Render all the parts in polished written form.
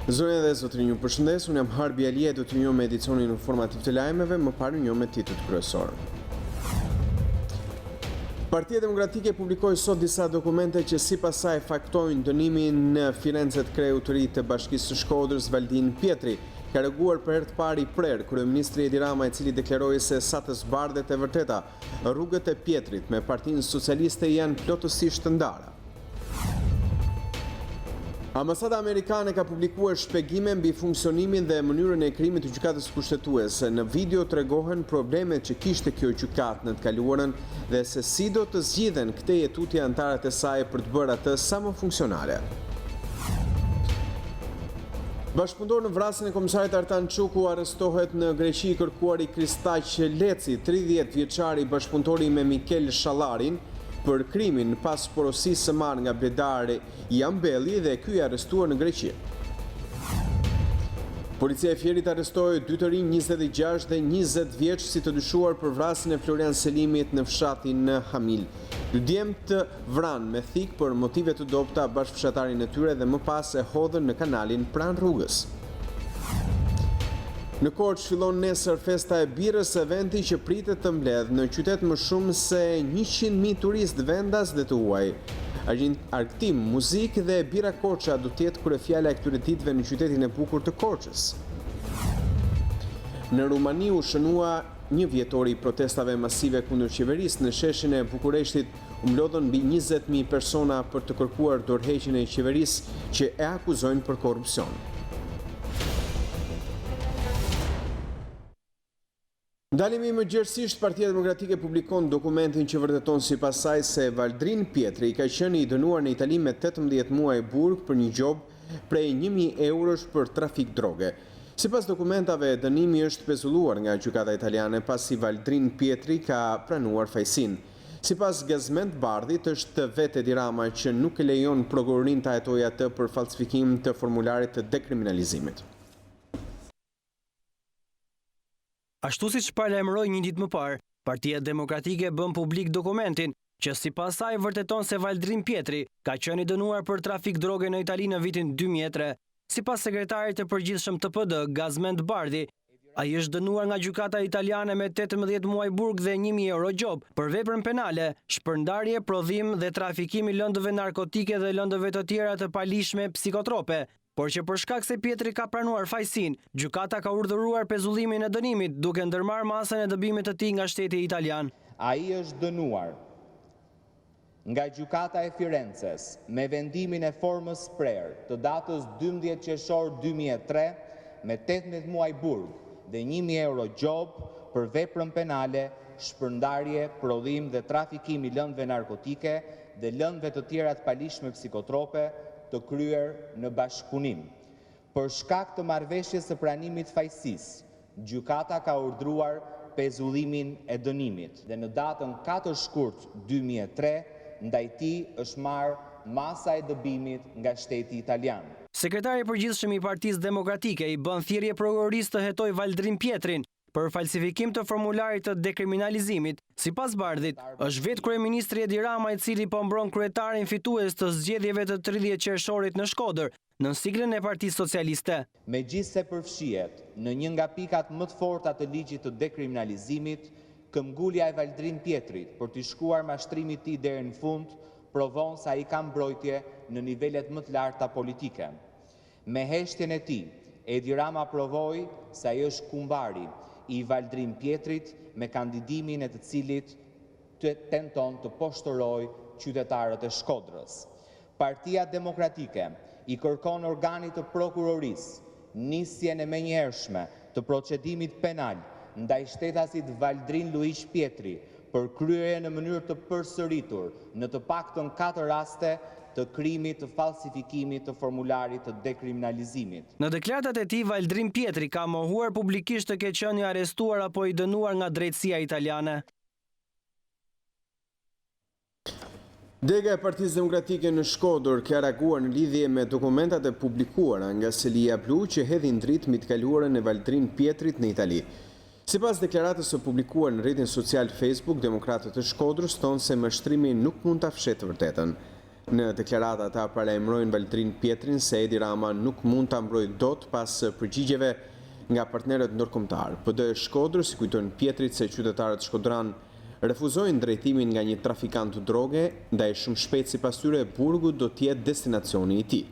Zonja dhe zotërinj, ju përshëndes, unë jam Harbi Alia, do të njoh me edicionin informativ të lajmeve, më parë njoh me titujt kryesor. Partia Demokratike publikoi sot disa dokumente që sipas saj faktojnë dënimin në Firenze të kreu të ri të Bashkisë së Shkodrës Valdin Pietri, ka reaguar për herë të parë i prerë kryeministri Edi Rama, i cili deklaroi se sa të zbardhet e vërteta, rrugët e Pietrit me Partinë Socialiste janë plotësisht të ndara. Ambasada amerikane ka publikuar shpjegime mbi funksionimin dhe mënyrën e krijimit të gjykatës kushtetuese. Në video tregohen problemet që kishte kjo gjykatë në të kaluarën dhe se si do të zgjidhen këtej tutje anëtarët e saj për të bërë atë sa më funksionale. Bashkëpunëtor në vrasjen e komisarit Artan Çuku arrestohet në Greqi i kërkuari Kristaq Leci, 30 vjeçari bashkëpunëtori me Mikel Shallarin, për krimin pas porosisë së marrë nga bledari Jambelli dhe ky i arrestuar në Greqi. Policia e Fierit arrestoi dy të rinj 26 dhe 20 vjeç si të dyshuar për vrasjen e Florian Selimit në fshatin në Hamil. Dy djemt vranë me thik për motive të dobta bashkëfshatarin e tyre dhe më pas e hodhën në kanalin pranë rrugës. Në Korçë fillon nesër festa e birrës, eventi që pritet të mbledh në qytet më shumë se 100.000 turistë vendas dhe të huaj. Argëtim, muzikë dhe bira Korça do të jetë kryefjala e këtyre ditëve në qytetin e bukur të Korçës. Në Rumani u shënua një vjetori i protestave masive kundër qeverisë. Në sheshin e Bukureshtit u mlodhën mbi 20.000 persona për të kërkuar dorëheqjen e qeverisë që e akuzojnë për korrupsion. Ndalimi më gjerësisht, Partia Demokratike publikon dokumentin që vërteton sipas saj se Valdrin Pietri ka qenë i dënuar në Itali me 18 muaj burg për një gjob prej 1.000 eurosh për trafik droge. Sipas dokumentave, dënimi është pezulluar nga gjykata italiane pasi Valdrin Pietri ka pranuar fajsinë. Sipas Gazmend Bardhit, është vetë Edi Rama që nuk e lejon prokurorin ta hetojë atë për falsifikim të formularit të dekriminalizimit. Ashtu siç paralajmëroi një ditë më parë, Partia Demokratike bën publik dokumentin që sipas saj vërteton se Valdrin Pietri ka qenë i dënuar për trafik droge në Itali në vitin 2003. Sipas sekretarit të përgjithshëm të PD, Gazmend Bardhi, ai është dënuar nga gjykata italiane me 18 muaj burg dhe 1.000 euro gjob për veprën penale, shpërndarje, prodhim dhe trafikimi lëndëve narkotike dhe lëndëve të tjera të palishme psikotrope. Por që për shkak se Pietri ka pranuar fajsinë, gjykata ka urdhëruar pezullimin e dënimit duke ndërmarrë masën e dëbimit të tij nga shteti italian. Ai është dënuar nga gjykata e Firenzes me vendimin e formës prerë të datës 12 qershor 2003 me 18 muaj burg dhe 1.000 euro gjob për veprën penale, shpërndarje, prodhim dhe trafikim i lëndëve narkotike dhe lëndëve të tjera të palishme psikotrope të kryer në bashkëpunim. Për shkak të marrëveshjes së pranimit fajsisë, gjykata ka urdhëruar pezullimin e dënimit dhe në datën 4 shkurt 2003 ndaj tij është marrë masa e dëbimit nga shteti italian. Sekretari i përgjithshëm i Partisë Demokratike i bën thirrje prokurorisë të hetojë Valdrin Pietrin për falsifikim të formularit të dekriminalizimit. Sipas Bardhit, është vetë kryeministri Edi Rama i cili po mbron kryetarin fitues të zgjedhjeve të 30 qershorit në Shkodër, në siglën e Partisë Socialiste. Megjithse përfshihet në një nga pikat më të forta të ligjit të dekriminalizimit, këmbgulja e Valdrin Pietrit për të shkuar mashtrimi i tij deri në fund provon se ai ka mbrojtje në nivelet më të larta politike. Me heshtjen e tij, Edi Rama provoi se ai është kumbari i Valdrin Pietrit me kandidimin e të cilit të tenton të poshtërojë qytetarët e Shkodrës. Partia Demokratike i kërkon organit të prokurorisë nisjen e menjëhershme të procedimit penal ndaj shtetasit Valdrin Luish Pietri për kryerje në mënyrë të përsëritur në të paktën 4 raste të krimit të falsifikimit të formularit të dekriminalizimit. Në deklaratat e tij, Valdrin Pietri ka mohuar publikisht të ketë qenë i arrestuar apo i dënuar nga drejtësia italiane. Dega e Partisë Demokratike në Shkodër ka reaguar në lidhje me dokumentat e publikuara nga Selia Blu që hedhin dritë mbi të kaluarën e Valdrin Pietrit në Itali. Sipas deklaratës së publikuar në rrjetin social Facebook, demokratët e Shkodrës thonë se mashtrimi nuk mund ta fshetë të vërtetën. Në deklarata ata paralajmërojnë Valdrin Pietrin se Edi Rama nuk mund ta mbrojë dot pas përgjigjeve nga partnerët ndërkombëtar. PD Shkodrës i kujton Pietrit se qytetarët shkodran refuzojnë drejtimin nga një trafikant droge, ndaj shumë shpejt sipas tyre burgu do të jetë destinacioni i tij.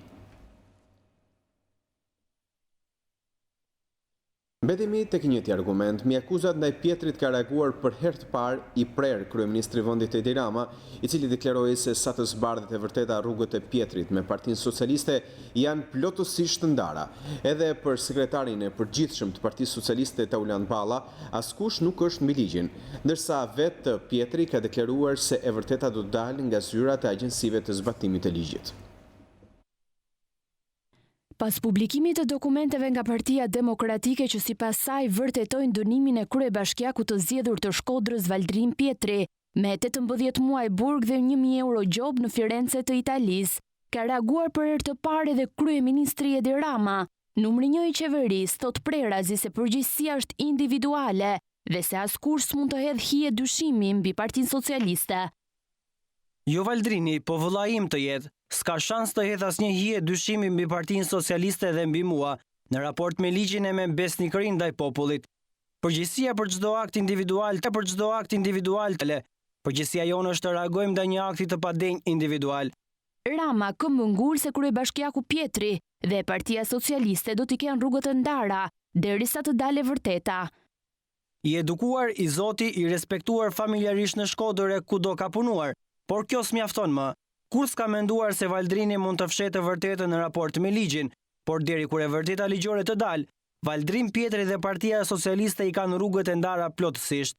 Mbetemi tek njëjti argument, mi akuzat ndaj Pietrit ka reaguar për herë të parë i prerë kryeministri i vendit Edi Rama, i cili deklaroi se sa të zbardhet e vërteta rrugët e Pietrit me Partinë Socialiste janë plotësisht të ndara. Edhe për sekretarin e përgjithshëm të Partisë Socialiste Tauland Balla, askush nuk është mbi ligjin, ndërsa vetë Pietri ka deklaruar se e vërteta do të dalë nga zyrat e agjencive të zbatimit të ligjit. Pas publikimit të dokumenteve nga Partia Demokratike që sipas saj vërtetojnë dënimin e kryebashkiakut të zgjedhur të Shkodrës Valdrin Pietri me 18 muaj burg dhe 1.000 euro gjob në Firenze të Italisë, ka reaguar për herë të parë edhe kryeministri Edi Rama. Numri 1 i qeverisë thot prerazi se përgjegjësia është individuale dhe se askush s'mund të hedhë hije dyshimi mbi Partinë Socialiste. Jo Valdrini, po vëlla im të jetë, s'ka shans të hedh asnjë hije dyshimi mbi Partinë Socialiste dhe mbi mua, në raport me ligjin e me besnikërinë ndaj popullit. Përgjegjësia për çdo akt individual, përgjegjësia jonë është të reagojmë ndaj një akti të padenj individual. Rama këmbëngul se kryebashkiaku Pietri dhe Partia Socialiste do t'i kenë rrugët të ndara derisa të dalë e vërteta. I edukuar, i zoti, i respektuar familjarisht në Shkodër e kudo ka punuar, por kjo s'mjafton më. Kur s'ka menduar se Valdrini mund të fshetë vërtetën në raport me ligjin, por deri kur e vërteta ligjore të dalë, Valdrin Pietri dhe Partia Socialiste i kanë rrugët e ndara plotësisht.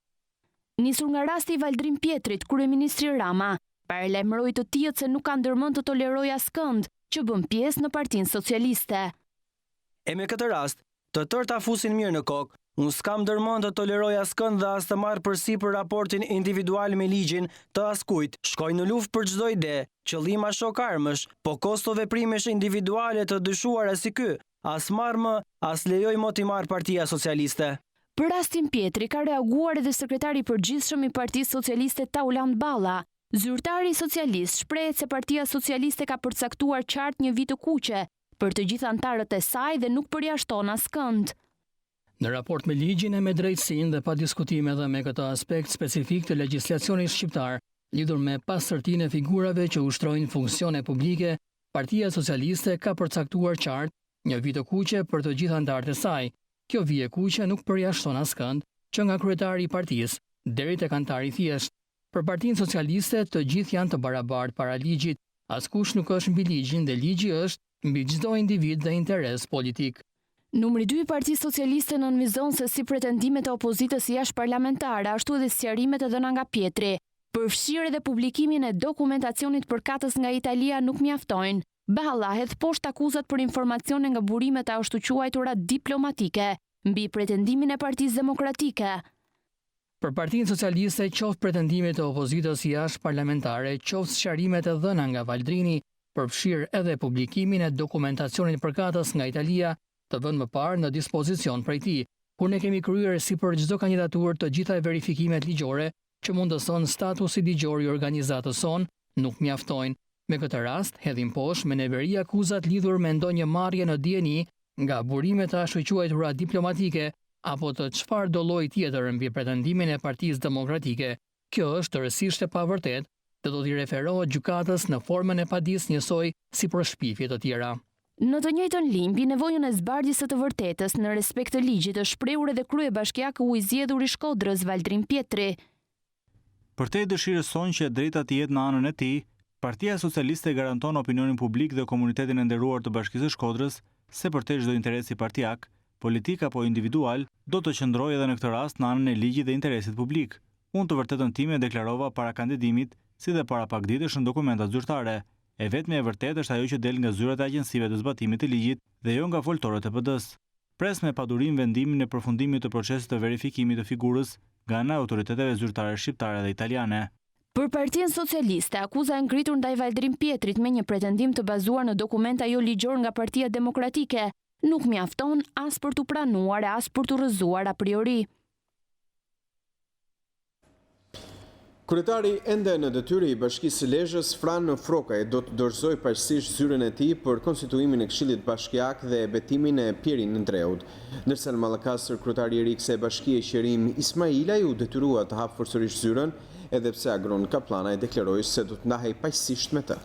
Nisur nga rasti i Valdrin Pietrit, kryeministri Rama paralajmëroi të tillët se nuk ka ndërmend të tolerojë askënd që bën pjesë në Partinë Socialiste. E me këtë rast, të tërë ta fusin mirë në kokë. Unë s'kam ndërmend të toleroj askënd dhe as të marr përsipër raportin individual me ligjin të askujt. Shkoj në luftë për çdo ide, qëllim ashok armësh, po kosto veprimesh individuale të dyshuara si ky, as marr më, as lejoj më t'i marr Partia Socialiste. Për rastin Pietri ka reaguar edhe sekretari i përgjithshëm i Partisë Socialiste Tauland Balla. Zyrtari socialist shprehet se Partia Socialiste ka përcaktuar qartë një vit të kuqe për të gjithë anëtarët e saj dhe nuk përjashton askënd. Në raport me ligjin e me drejtësinë dhe pa diskutime edhe me këtë aspekt specifik të legjislacionit shqiptar, lidhur me pastërtinë e figurave që ushtrojnë funksione publike, Partia Socialiste ka përcaktuar qartë një vit të kuqe për të gjithë anëtarët e saj. Kjo vije kuqe nuk përjashton askënd, që nga kryetari i partisë deri tek anëtari i thjeshtë. Për Partinë Socialiste të gjithë janë të barabartë para ligjit, askush nuk është mbi ligjin dhe ligji është mbi çdo individ dhe interes politik. Numri 2 i Partisë Socialiste nënvizon se si pretendimet e opozitës jashtëparlamentare, ashtu edhe sqarimet e dhëna nga Pietri, përfshirë edhe publikimin e dokumentacionit përkatës nga Italia nuk mjaftojnë. Balla hedh poshtë akuzat për informacione nga burimet e ashtu quajtura diplomatike mbi pretendimin e Partisë Demokratike. Për Partinë Socialiste, qoftë pretendimet e opozitës jashtëparlamentare, qoftë sqarimet e dhëna nga Valdrini, përfshirë edhe publikimin e dokumentacionit përkatës nga Italia, të vënë më parë në dispozicion prej tij, kur ne kemi kryer si për çdo kandidaturë të gjitha verifikimet ligjore që mundëson statusi ligjor i organizatës son, nuk mjaftojnë. Me këtë rast, hedhim poshtë me neveri akuzat lidhur me ndonjë marrje në dieni nga burimet e ashtu quajtura diplomatike apo të çfarëdo lloji tjetër mbi pretendimin e Partisë Demokratike. Kjo është rësisht e pavërtet dhe do t'i referohet gjykatës në formën e padis njësoj si për shpifje të tjera. Në të njëjtën limbi, nevojën e zbardhjes së të vërtetës në respekt të ligjit është shprehur edhe kryebashkiaku i zgjedhur i Shkodrës Valdrin Pietri. Përtej dëshirës sonë që drejta të jetë në anën e tij, Partia Socialiste garanton opinionin publik dhe komunitetin e nderuar të Bashkisë së Shkodrës se përtej çdo interesi partijak, politik apo individual, do të qëndrojë edhe në këtë rast në anën e ligjit dhe interesit publik. Unë të vërtetën time deklarova para kandidimit, si dhe para pak ditësh në dokumentat zyrtare. E vetme e vërtet është ajo që del nga zyrat e agjencive të zbatimit të ligjit dhe jo nga foltorët e PD-s. Pres me padurim vendimin e përfundimit të procesit të verifikimit të figurës nga ana e autoriteteve zyrtare shqiptare dhe italiane. Për Partinë Socialiste, akuza e ngritur ndaj Valdrin Pietrit me një pretendim të bazuar në dokumenta jo ligjor nga Partia Demokratike nuk mjafton as për të pranuar as për të rrëzuar a priori. Kryetari ende në detyrë i Bashkisë së Lezhës, Fran Frokaj, do të dorëzoj parsisht zyrën e tij për konstituimin e Këshillit Bashkiak dhe betimin e Pjerin Ndreut. Ndërsa në Mallakastër, kryetari i ri i kësaj bashkie Qerim Ismailaj u detyrua të hapë përsërisht zyrën, edhe pse Agron Kaplanaj deklaroi se do të ndahej paqësisht me të.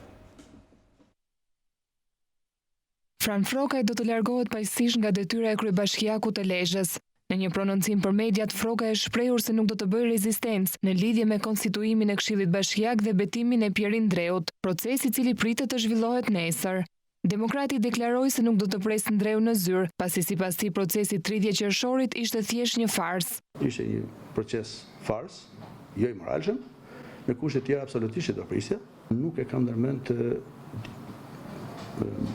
Fran Frokaj do të largohet paqësisht nga detyra e kryebashkiakut të Lezhës. Në një prononcim për mediat, Frokaj është shprehur se nuk do të bëjë rezistencë në lidhje me konstituimin e Këshillit Bashkiak dhe betimin e Pjerit Ndreut, proces i cili pritet të zhvillohet nesër. Demokrati deklaroi se nuk do të presë Ndreu në zyrë, pasi sipas tij procesi 30 qershorit ishte thjesht një farsë. Ishte një proces farsë, jo i moralshëm, me kushte të tjera absolutisht dobërisje. Nuk e kam ndërmend të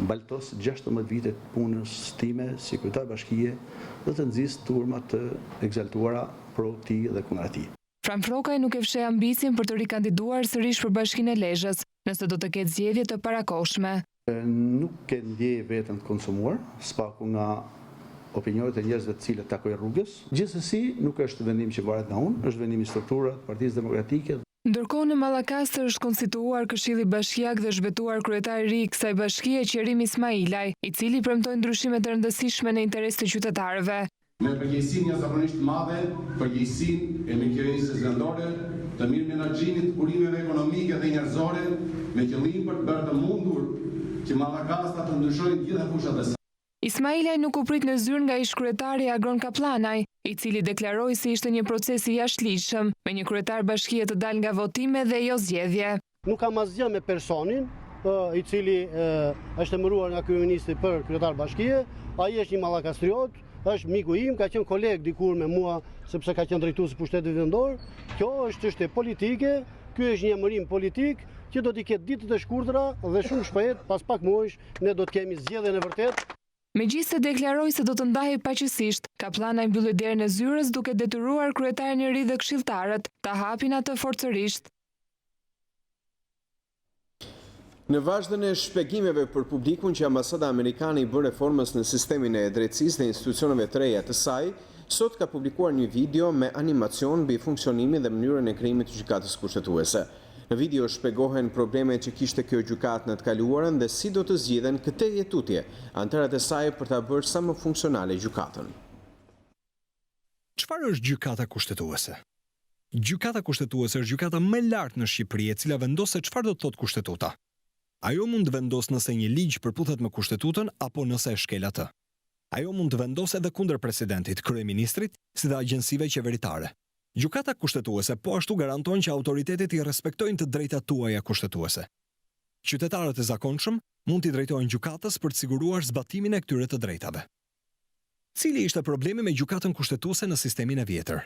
baltos 16 vite punës time si kryetar bashkie dhe të nxis turma të egzaltuara pro tij dhe kundra tij. Fran Frokaj nuk e fsheh ambicien për të rikandiduar sërish për Bashkinë e Lezhës, nëse do të ketë zgjedhje të parakohshme. Nuk e ndjej veten të konsumuar, spaku nga opinionet e njerëzve të cilët takoj rrugës. Gjithsesi, nuk është vendim që varet nga unë, është vendim i strukturave të Partisë Demokratike. Ndërkohë në Mallakastër është konstituar Këshilli Bashkiak dhe zhvetuar kryetari i ri i kësaj bashkie Qerim Ismailaj, i cili premtoi ndryshime të rëndësishme në interes të qytetarëve. Me përgjegjësinë jashtëzakonisht të madhe, përgjegjësinë e miqërisë vendore, të mirë menaxhimit të burimeve ekonomike dhe njerëzore, me qëllim për të bërë të mundur që Mallakastra të ndryshojë gjitha fushat e saj. Ismailaj nuk u prit në zyrë nga ish-kryetari Agron Kaplanaj, i cili deklaroi se ishte një proces i jashtëligjshëm, me një kryetar bashkie të dalë nga votime dhe jo zgjedhje. Nuk kam asgjë me personin, i cili është emëruar nga kryeministri për kryetar bashkie. Ai është një mallakastriot, është miku im, ka qenë koleg dikur me mua sepse ka qenë drejtues i pushtetit vendor. Kjo është çështje politike, ky është një emërim politik që do t'i ketë ditët e shkurtra dhe shumë shpejt, pas pak muajsh, ne do të kemi zgjedhjen e vërtetë. Megjithëse deklaroi se do të ndahej paqësisht, Kaplanaj mbylli derën e zyrës duke detyruar kryetarin e ri dhe këshilltarët ta hapin atë forcërisht. Në vazhdën e shpjegimeve për publikun që ambasada amerikane i bën reformës në sistemin e drejtësisë dhe institucioneve të reja të saj, sot ka publikuar një video me animacion mbi funksionimin dhe mënyrën e krijimit të gjykatës kushtetuese. Në video shpjegohen problemet që kishte kjo gjykatë në të kaluarën dhe si do të zgjidhen këtë jetutje, anëtarët e saj për ta bërë sa më funksionale gjykatën. Çfarë është gjykata kushtetuese? Gjykata kushtetuese është gjykata më e lartë në Shqipëri, e cila vendos se çfarë do të thotë kushtetuta. Ajo mund të vendosë nëse një ligj përputhet me kushtetutën apo nëse e shkel atë. Ajo mund të vendosë edhe kundër presidentit, kryeministrit, si dhe agjensive qeveritare. Gjykata kushtetuese po ashtu garanton që autoritetet i respektojnë të drejtat tuaja kushtetuese. Qytetarët e zakonshëm mund t'i drejtojnë gjykatës për të siguruar zbatimin e këtyre të drejtave. Cili ishte problemi me gjykatën kushtetuese në sistemin e vjetër?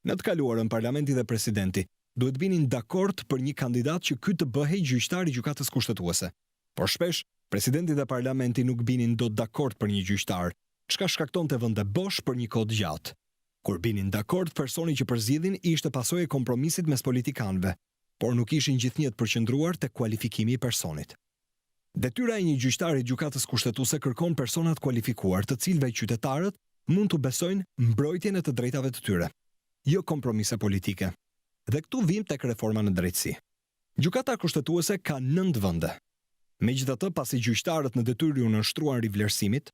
Në të kaluarën parlamenti dhe presidenti duhet binin dakord për një kandidat që ky të bëhej gjyqtar i gjykatës kushtetuese. Por shpesh, presidenti dhe parlamenti nuk binin dot dakord për një gjyqtar, çka shkaktonte vende bosh për një kohë gjatë. Kur binin dakord, personi që përzgjedhin ishte pasojë e kompromisit mes politikanëve, por nuk ishin gjithnjët përqendruar tek kualifikimi i personit. Detyra e një gjyqtari i gjykatës kushtetuese kërkon persona të kualifikuar, të cilëve qytetarët mund të besojnë mbrojtjen e të drejtave të tyre, jo kompromise politike. Dhe këtu vim tek reforma në drejtësi. Gjykata kushtetuese ka 9 vende. Megjithatë, pasi gjyqtarët në detyrë u nënshtruan rivlerësimit,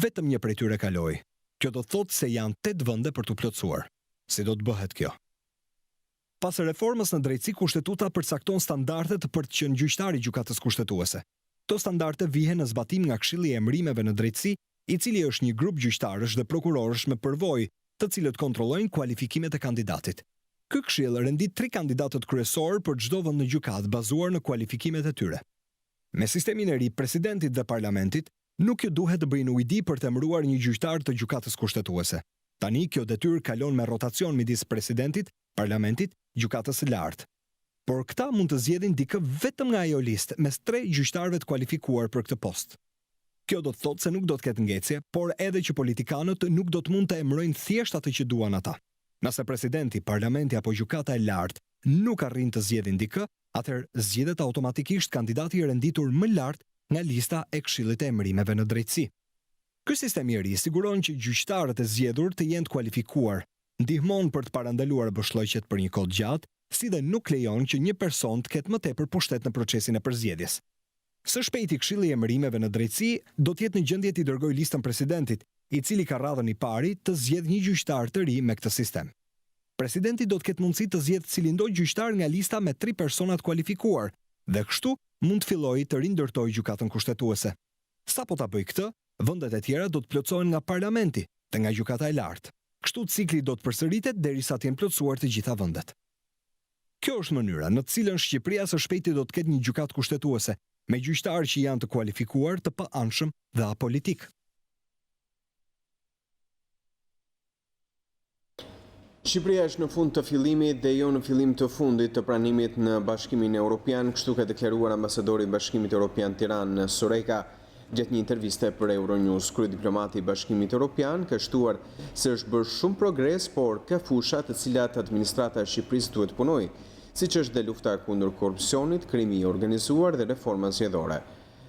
vetëm një prej tyre kaloi. Kjo do të thotë se janë 8 vende për të plotësuar. Si do të bëhet kjo? Pas reformës në drejtësi, kushtetuta përcakton standardet për të qenë gjyqtar i gjykatës kushtetuese. Këto standarde vihen në zbatim nga Këshilli i Emërimeve në drejtësi, i cili është një grup gjyqtarësh dhe prokurorësh me përvojë, të cilët kontrollojnë kualifikimet e kandidatit. Ky këshill rendit 3 kandidatët kryesor për çdo vend në gjykatë bazuar në kualifikimet e tyre. Me sistemin e ri, presidentit dhe parlamentit nuk ju duhet të bëjnë ujdi për të emëruar një gjyqtar të gjykatës kushtetuese. Tani kjo detyrë kalon me rotacion midis presidentit, parlamentit, gjykatës së lartë. Por këta mund të zgjedhin dikë vetëm nga ajo listë mes 3 gjyqtarëve të kualifikuar për këtë post. Kjo do të thotë se nuk do të ketë ngecje, por edhe që politikanët nuk do të mund të emërojnë thjesht atë që duan ata. Nëse presidenti, parlamenti apo gjykata e lartë nuk arrin të zgjedhin dikë, atëherë zgjedhet automatikisht kandidati i renditur më lart nga lista e Këshillit të Emërimeve në drejtësi. Ky sistem i ri siguron që gjyqtarët e zgjedhur të jenë të kualifikuar, ndihmon për të parandaluar bëshllëqet për një kohë gjatë si dhe nuk lejon që një person të ketë më tepër pushtet në procesin e përzgjedhjes. Së shpejti Këshilli i Emërimeve në Drejtësi do të jetë në gjendje t'i dërgojë listën presidentit, i cili ka radhën i pari të zgjedhë një gjyqtar të ri me këtë sistem. Presidenti do të ketë mundësi të zgjedhë cilindoj gjyqtar nga lista me 3 persona të kualifikuar dhe kështu mund të fillojë të rindërtojë gjykatën kushtetuese. Sapo ta bëjë këtë, vendet e tjera do të plotësohen nga parlamenti dhe nga gjykata e lartë. Kështu cikli do të përsëritet derisa të jenë plotësuar të gjitha vendet. Kjo është mënyra në të cilën Shqipëria së shpejti do të ketë një gjykatë kushtetuese me gjyqtarë që janë të kualifikuar, të pa-anshëm dhe apolitik. Shqipëria është në fund të fillimit dhe jo në fillim të fundit të pranimit në Bashkimin Evropian, kështu ka deklaruar ambasadori i Bashkimit Evropian Tiranë Soreka gjatë një interviste për Euronews. Kryediplomati i Bashkimit Evropian ka shtuar se është bërë shumë progres, por ka fusha të cilat administrata e Shqipërisë duhet punojë, siç është dhe lufta kundër korrupsionit, krimi i organizuar dhe reforma zgjedhore.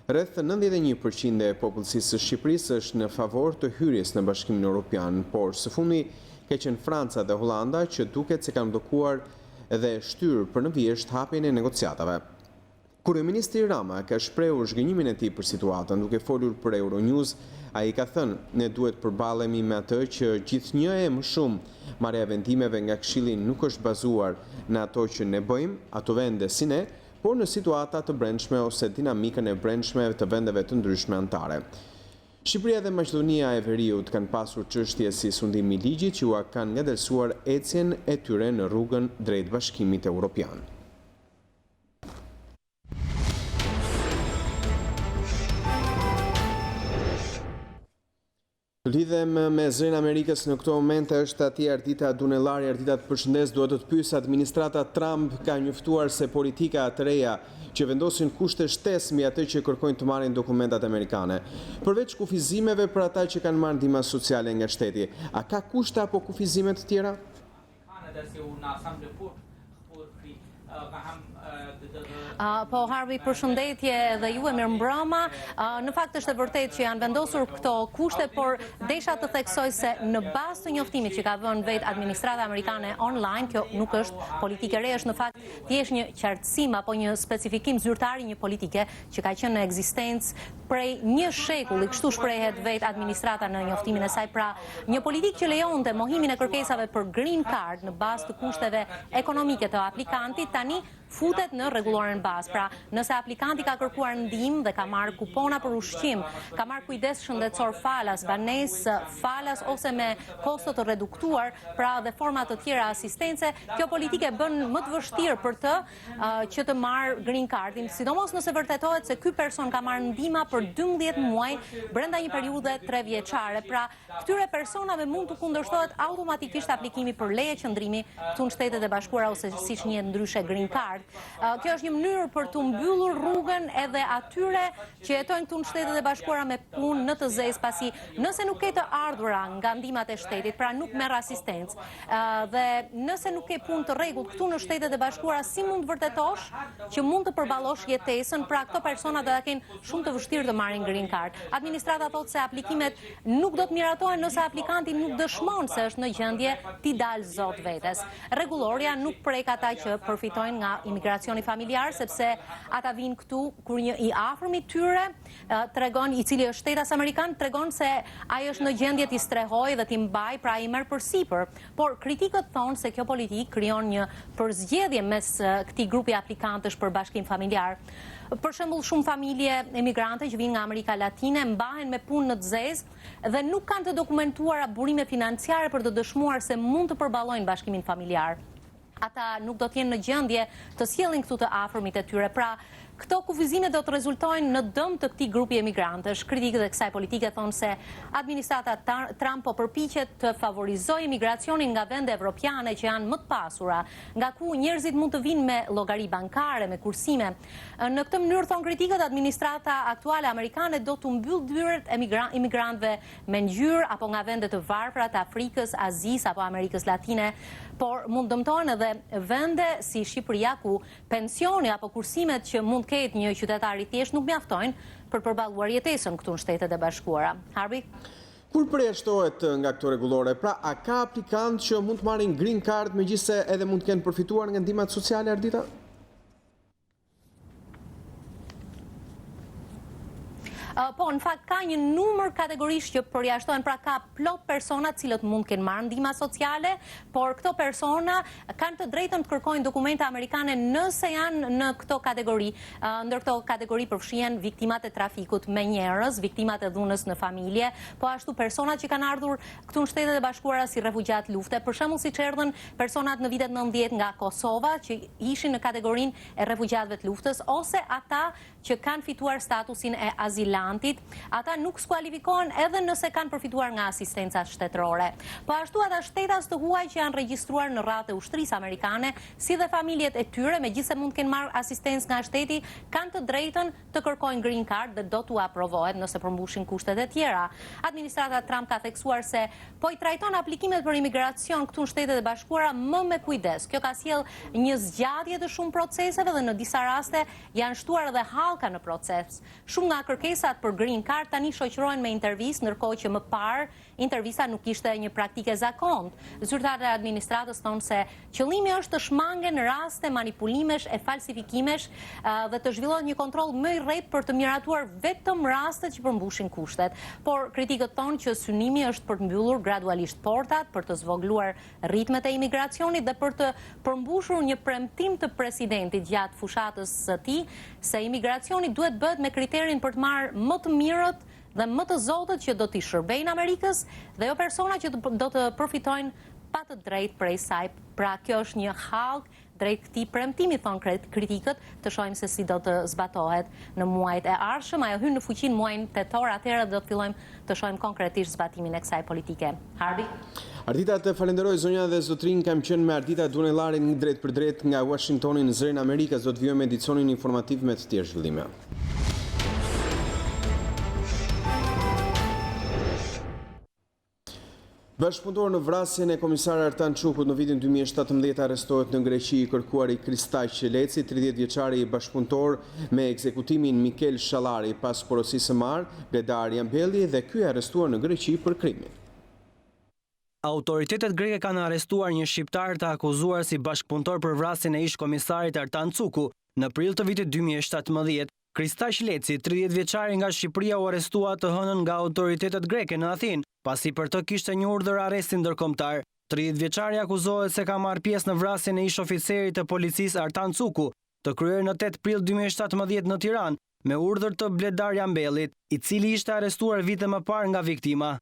Rreth 91% e popullsisë së Shqipërisë është në favor të hyrjes në Bashkimin Evropian, por së fundi ka qenë Franca dhe Holanda që duket se kanë bllokuar dhe shtyrë për në vjesht hapjen e negociatave. Kryeministri Rama ka shprehur zhgënjimin e tij për situatën, duke folur për Euronews. Ai ka thënë, ne duhet përballemi me atë që gjithnjë e më shumë marrja e vendimeve nga Këshilli nuk është bazuar në ato që ne bëjmë, ato vende si ne, por në situata të brendshme ose dinamikën e brendshme të vendeve të ndryshme anëtare. Shqipëria dhe Maqedonia e Veriut kanë pasur çështje si sundimi i ligjit që ua kanë ngadalësuar ecjen e tyre në rrugën drejt Bashkimit Evropian. Lidhem me zërin Amerikës në këto momente është atje Ardita Dunellari. Ardita, të përshëndes, duhet të të pyes, administrata Trump ka njoftuar se politika të reja që vendosin kushte shtesë mbi atë që kërkojnë të marrin dokumentat amerikane. Përveç kufizimeve për ata që kanë marrë ndihma sociale nga shteti, a ka kushte apo kufizime të tjera? Po Harvey, përshëndetje dhe ju e mirëmbrëma. Në fakt është e vërtetë që janë vendosur këto kushte, por desha të theksoj se në bazë të njoftimit që ka vënë vetë administrata amerikane online, kjo nuk është politikë e re, është në fakt thjesht një qartësim apo një specifikim zyrtar i një politike që ka qenë në ekzistencë prej një shekulli, kështu shprehet vetë administrata në njoftimin e saj. Pra, një politikë që lejonte mohimin e kërkesave për green card në bazë të kushteve ekonomike të aplikantit, tani futet në rregulloren bazë. Pra, nëse aplikanti ka kërkuar ndihmë dhe ka marrë kupona për ushqim, ka marrë kujdes shëndetësor falas, banesë falas ose me kosto të reduktuar, pra dhe forma të tjera asistence, kjo politike bën më të vështirë për të që të marrë green cardin, sidomos nëse vërtetohet se ky person ka marrë ndihma për 12 muaj brenda një periudhe 3 vjeçare. Pra, këtyre personave mund të kundërshtohet automatikisht aplikimi për leje qëndrimi këtu në Shtetet e Bashkuara ose siç njihet ndryshe green card. Kjo është një mënyrë për të mbyllur rrugën edhe atyre që jetojnë këtu në Shtetet e Bashkuara me punë në të zezë, pasi nëse nuk ke të ardhura nga ndihmat e shtetit, pra nuk merr asistencë, dhe nëse nuk ke punë të rregullt këtu në Shtetet e Bashkuara, si mund të vërtetosh që mund të përballosh jetesën? Pra, këto persona do ta kenë shumë të vështirë të marrin green card. Administrata thotë se aplikimet nuk do të miratohen nëse aplikanti nuk dëshmon se është në gjendje t'i dalë zot vetes. Rregulloria nuk prek ata që përfitojnë nga imigracioni familjar, sepse ata vinë këtu kur një i afërmit tyre tregon, i cili është shtetas amerikan, tregon se ai është në gjendje t'i strehojë dhe t'i mbaj, pra i merr përsipër. Por kritikët thonë se kjo politikë krijon një përzgjedhje mes këtij grupi aplikantësh për bashkim familjar. Për shembull, shumë familje emigrante që vinë nga Amerika Latine mbahen me punë në të zezë dhe nuk kanë të dokumentuara burime financiare për të dëshmuar se mund të përballojnë bashkimin familjar. Ata nuk do të jenë në gjendje të sjellin këtu të afërmit e tyre. Pra, këto kufizime do të rezultojnë në dëm të këtij grupi emigrantësh. Kritikët e kësaj politike thonë se administrata Trump po përpiqet të favorizojë imigracionin nga vende evropiane që janë më të pasura, nga ku njerëzit mund të vinë me llogari bankare, me kursime. Në këtë mënyrë, thonë kritikët, administrata aktuale amerikane do të mbyll dyert imigrantëve me ngjyrë apo nga vende të varfra të Afrikës, Azisë apo Amerikës Latine, por mund dëmtojnë edhe vende si Shqipëria ku pensioni apo kursimet që mund ketë një qytetar i thjesht nuk mjaftojnë për përballuar jetesën këtu në Shtetet e Bashkuara. Harbi? Kur përjashtohet nga këto rregullore, pra a ka aplikantë që mund të marrin green card megjithëse edhe mund të kenë përfituar nga ndihmat sociale, Ardita? Po, në fakt ka një numër kategorish që përjashtohen, pra ka plot persona cilët mund të kenë marrë ndihma sociale, por këto persona kanë të drejtën të kërkojnë dokumente amerikane nëse janë në këto kategori. Ndër këto kategori përfshihen viktimat e trafikut me njerëz, viktimat e dhunës në familje, po ashtu personat që kanë ardhur këtu në Shtetet e Bashkuara si refugjat lufte, për shembull siç erdhën personat në vitet 90 nga Kosova që ishin në kategorinë e refugjatëve të luftës, ose ata që kanë fituar statusin e azilantit, ata nuk skualifikohen edhe nëse kanë përfituar nga asistenca shtetërore. Po ashtu ata shtetas të huaj që janë regjistruar në radhë të ushtrisë amerikane, si dhe familjet e tyre, megjithëse mund të kenë marrë asistencë nga shteti, kanë të drejtën të kërkojnë green card dhe do t'u aprovohet nëse përmbushin kushtet e tjera. Administrata Trump ka theksuar se po i trajton aplikimet për imigracion këtu në Shtetet e Bashkuara më me kujdes. Kjo ka sjell një zgjatje të shumë proceseve dhe në disa raste janë shtuar edhe hallka në proces. Shumë nga kërkesat për green card tani shoqërohen me intervistë, ndërkohë që më parë intervista nuk ishte një praktike zakontë. Zyrtarët e administratës thonë se qëllimi është të shmangen raste manipulimesh e falsifikimesh dhe të zhvillohet një kontroll më i rrejtë për të miratuar vetëm rastet që përmbushin kushtet. Por kritikët thonë që synimi është për të mbyllur gradualisht portat, për të zvogëluar ritmet e imigracionit dhe për të përmbushur një premtim të presidentit gjatë fushatës së tij se imigracioni duhet bëhet me kriterin për të marrë më të mirët dhe më të zotët që do t'i shërbejnë Amerikës dhe jo persona që do të përfitojnë pa të drejtë prej saj. Pra kjo është një hallk drejt këtij premtimi, thonë kritikët, të shohim se si do të zbatohet në muajt e ardhshëm. Ajo hyn në fuqi në muajin tetor, atëherë do të fillojmë të shohim konkretisht zbatimin e kësaj politike. Harbi. Ardita, të falenderoj zonja dhe zotrin, kam qenë me Ardita Dunellarin një drejt për drejt nga Washingtoni në zërin Amerikës. Do të vijojmë me edicionin informativ me të tjerë zhvillime. Bashkëpunëtor në vrasjen e komisar Artan Çukut në vitin 2017 arrestohet në Greqi i kërkuari Kristaj Qeleci, 30 vjeçari i bashkëpunëtor me ekzekutimin Mikel Shallari pas porosisë së marrë, Bledar Jambelli, dhe ky arrestuar në Greqi për krimin. Autoritetet greke kanë arrestuar një shqiptar të akuzuar si bashkëpunëtor për vrasjen e ish komisarit Artan Çuku në prill të vitit 2017. Kristaj Qeleci, 30 vjeçari nga Shqipëria, u arrestua të hënën nga autoritetet greke në Athinë, pasi për të kishte një urdhër arresti ndërkombëtar. 30 vjeçari akuzohet se ka marrë pjesë në vrasjen e ish oficerit të policisë Artan Çuku, të kryer në 8 prill 2017 në Tiranë, me urdhër të Bledar Jambellit, i cili ishte arrestuar vite më parë nga viktima.